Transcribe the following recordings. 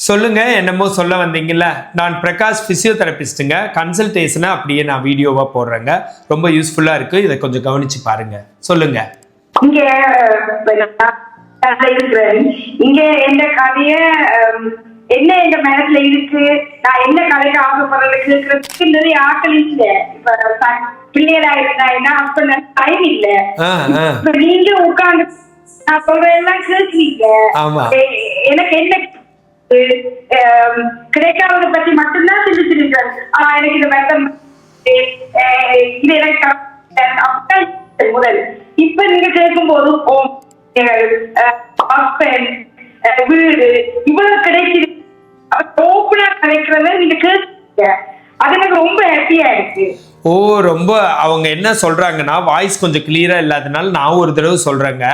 சொல்லுங்க, என்னமோ சொல்ல வந்தீங்கல்ல. நான் பிரகாஷ் பிசியோதெரபிஸ்ட்டுங்க. கன்சல்டேஷனை அப்படியே நான் வீடியோவா போடுறேங்க. ரொம்ப யூஸ்ஃபுல்லா இருக்கு. இதை கொஞ்சம் கவனிச்சு பாருங்க. சொல்லுங்க. இங்க இருக்கிறேன். இங்க எந்த கதைய என்ன எந்த மனசுல இருக்கு, நான் என்ன கதைக்கு ஆசைப்படுறதுக்கு இருக்கிறதுக்கு நிறைய ஆட்கள் இல்ல. இப்ப பிள்ளைகளா இருந்தா அப்ப டைம் இல்ல. இப்ப நீங்க உட்கார்ந்து நான் சொல்றதெல்லாம் கேட்கிறீங்க. எனக்கு என்ன கிடைக்காததை பத்தி மட்டும்தான் சிந்திச்சிருக்கேன். எனக்கு இந்த மெத்தம் இது எனக்கு முதல். இப்ப நீங்க கேட்கும் போது வீடு இவ்வளவு கிடைக்குது, ஓப்பனா கிடைக்கிறத நீங்க கேட்க, அது எனக்கு ரொம்ப ஹாப்பியா இருக்கு. ஓ, ரொம்ப அவங்க என்ன சொல்றாங்கன்னா, வாய்ஸ் கொஞ்சம் கிளியரா இல்லாதனால நான் ஒரு தடவை சொல்றேங்க.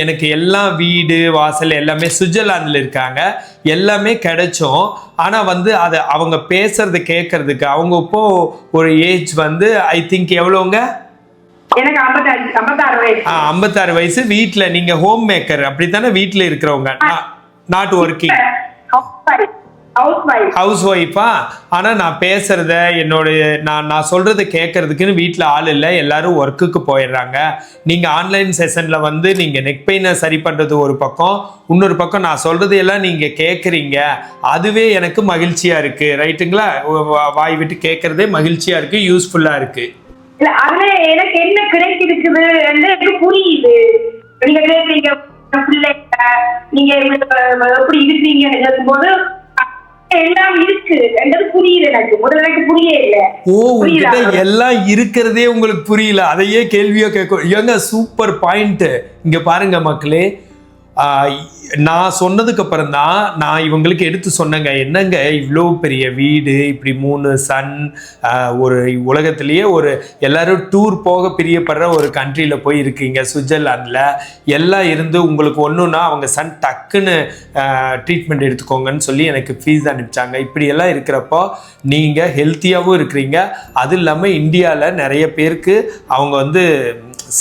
எனக்கு எல்லாம் வீடு வாசல் எல்லாமே சுவிட்சர்லாந்துல இருக்காங்க, எல்லாமே கிடைச்சோம். ஆனா அதை அவங்க பேசுறது கேட்கறதுக்கு அவங்க இப்போ ஒரு ஏஜ் ஐ திங்க் எவ்வளவுங்க? எனக்கு 56 வயசு. வீட்டுல நீங்க ஹோம் மேக்கர் அப்படித்தானே? வீட்டுல இருக்கிறவங்க, நாட் ஒர்க்கிங், ஹவுஸ் ஒய்ஃபா? ஆனா நான் பேசுறத நான் சொல்றதை கேட்கறதுக்குன்னு வீட்டுல ஆள் இல்லை, எல்லாரும் ஒர்க்குக்கு போயிடுறாங்க. நீங்க ஆன்லைன் செஷன்ல நீங்க நெக் பெயினை சரி பண்றது ஒரு பக்கம், இன்னொரு பக்கம் நான் சொல்றது எல்லாம் நீங்க கேட்குறீங்க. அதுவே எனக்கு மகிழ்ச்சியா இருக்கு. ரைட்டுங்களா? வாய் விட்டு கேட்கறதே மகிழ்ச்சியா இருக்கு, யூஸ்ஃபுல்லா இருக்கு. இல்ல, அதுல எனக்கு என்ன கிடைக்குது எனக்கு புரியுது. நீங்க கேட்குறீங்க நீங்க எப்படி இருக்கிறீங்கன்னு கேட்கும்போது எல்லாம் இருக்கு என்றது புரியுது. எனக்கு முதல்ல எனக்கு புரியவே இல்லை. உங்ககிட்ட எல்லாம் இருக்கிறதே உங்களுக்கு புரியல, அதையே கேள்வியா கேட்கும். ஏங்க சூப்பர் பாயிண்ட். இங்க பாருங்க மக்களே, நான் சொன்னதுக்கு அப்புறம் தான் நான் இவங்களுக்கு எடுத்து சொன்னேங்க. என்னங்க இவ்வளோ பெரிய வீடு, இப்படி 3 சன், ஒரு உலகத்திலேயே எல்லாரும் டூர் போக பிரியப்படுற ஒரு கண்ட்ரியில் போய் இருக்கீங்க, சுவிட்சர்லாண்டில். எல்லாம் இருந்து உங்களுக்கு ஒன்றுனா அவங்க சன் டக்குன்னு ட்ரீட்மெண்ட் எடுத்துக்கோங்கன்னு சொல்லி எனக்கு ஃபீஸ் அனுப்பிச்சாங்க. இப்படியெல்லாம் இருக்கிறப்போ நீங்கள் ஹெல்த்தியாகவும் இருக்கிறீங்க. அது இல்லாமல் இந்தியாவில் நிறைய பேருக்கு அவங்க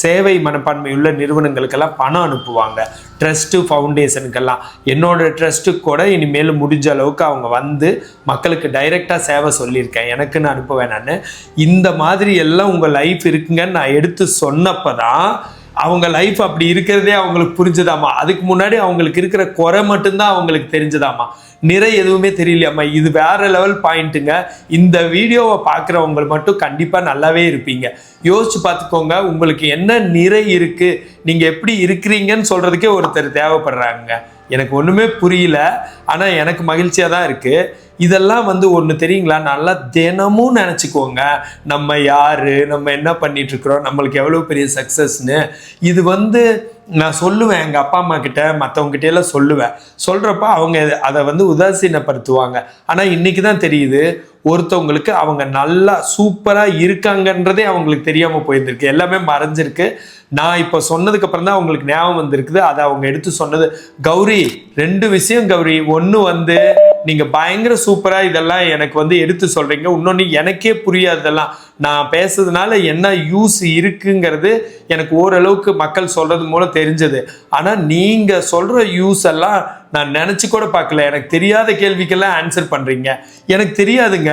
சேவை மனப்பான்மை உள்ள நிறுவனங்களுக்கெல்லாம் பணம் அனுப்புவாங்க, ட்ரஸ்ட்டு ஃபவுண்டேஷனுக்கெல்லாம். என்னோட ட்ரஸ்ட்டுக்கு கூட இனிமேல் முடிஞ்ச அளவுக்கு அவங்க மக்களுக்கு டைரெக்டாக சேவை சொல்லியிருக்கேன், எனக்குன்னு அனுப்ப வேணான்னு. இந்த மாதிரி எல்லாம் உங்கள் லைஃப் இருக்குங்கன்னு நான் எடுத்து சொன்னப்போ தான் அவங்க லைஃப் அப்படி இருக்கிறதே அவங்களுக்கு புரிஞ்சுதாமா. அதுக்கு முன்னாடி அவங்களுக்கு இருக்கிற குறை மட்டும்தான் அவங்களுக்கு தெரிஞ்சதாமா, நிறை எதுவுமே தெரியலையாம்மா. இது வேற லெவல் பாயிண்ட்டுங்க. இந்த வீடியோவை பார்க்குறவங்க மட்டும் கண்டிப்பாக நல்லாவே இருப்பீங்க. யோசிச்சு பார்த்துக்கோங்க, உங்களுக்கு என்ன நிறை இருக்கு, நீங்கள் எப்படி இருக்கிறீங்கன்னு சொல்றதுக்கே ஒருத்தர் தேவைப்படுறாங்க. எனக்கு ஒன்றுமே புரியல, ஆனால் எனக்கு மகிழ்ச்சியாக தான் இருக்குது. இதெல்லாம் ஒன்று தெரியுங்களா, நல்லா தினமும் நினச்சிக்கோங்க, நம்ம யார், நம்ம என்ன பண்ணிகிட்ருக்குறோம், நம்மளுக்கு எவ்வளோ பெரிய சக்ஸஸ்ன்னு. இது நான் சொல்லுவேன் எங்கள் அப்பா அம்மா கிட்ட, மற்றவங்ககிட்ட எல்லாம் சொல்லுவேன். சொல்கிறப்ப அவங்க அதை உதாசீனப்படுத்துவாங்க. ஆனால் இன்றைக்கி தான் தெரியுது, ஒருத்தவங்களுக்கு அவங்க நல்லா சூப்பராக இருக்காங்கன்றதே அவங்களுக்கு தெரியாமல் போயிருந்திருக்கு, எல்லாமே மறைஞ்சிருக்கு. நான் இப்போ சொன்னதுக்கு அப்புறம் தான் அவங்களுக்கு ஞாபகம் வந்திருக்குது. அதை அவங்க எடுத்து சொன்னது. கௌரி, 2 விஷயம் கௌரி. ஒன்று நீங்கள் பயங்கர சூப்பராக இதெல்லாம் எனக்கு எடுத்து சொல்கிறீங்க. இன்னொன்று எனக்கே புரியாததெல்லாம் நான் பேசுறதுனால என்ன யூஸ் இருக்குங்கிறது எனக்கு ஓரளவுக்கு மக்கள் சொல்கிறது மூலம் தெரிஞ்சது. ஆனால் நீங்கள் சொல்கிற யூஸ் எல்லாம் நான் நினச்சி கூட பார்க்கல. எனக்கு தெரியாத கேள்விக்கெல்லாம் ஆன்சர் பண்ணுறீங்க. எனக்கு தெரியாதுங்க.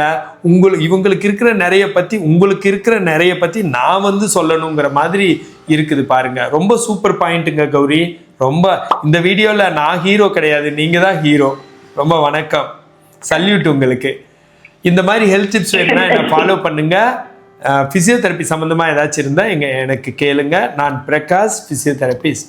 இவங்களுக்கு இருக்கிற நிறைய பற்றி, உங்களுக்கு இருக்கிற நிறைய பற்றி நான் சொல்லணுங்கிற மாதிரி இருக்குது பாருங்க. ரொம்ப சூப்பர் பாயிண்ட்டுங்க கௌரி. ரொம்ப இந்த வீடியோவில் நான் ஹீரோ கிடையாது, நீங்கள் தான் ஹீரோ. ரொம்ப வணக்கம், சல்யூட் உங்களுக்கு. இந்த மாதிரி ஹெல்த் டிப்ஸ் வேணும்னா என்னை ஃபாலோ பண்ணுங்க. ஃபிசியோதெரப்பி சம்மந்தமாக ஏதாச்சும் இருந்தால் எனக்கு கேளுங்க. நான் பிரகாஷ், ஃபிசியோதெரபிஸ்ட்.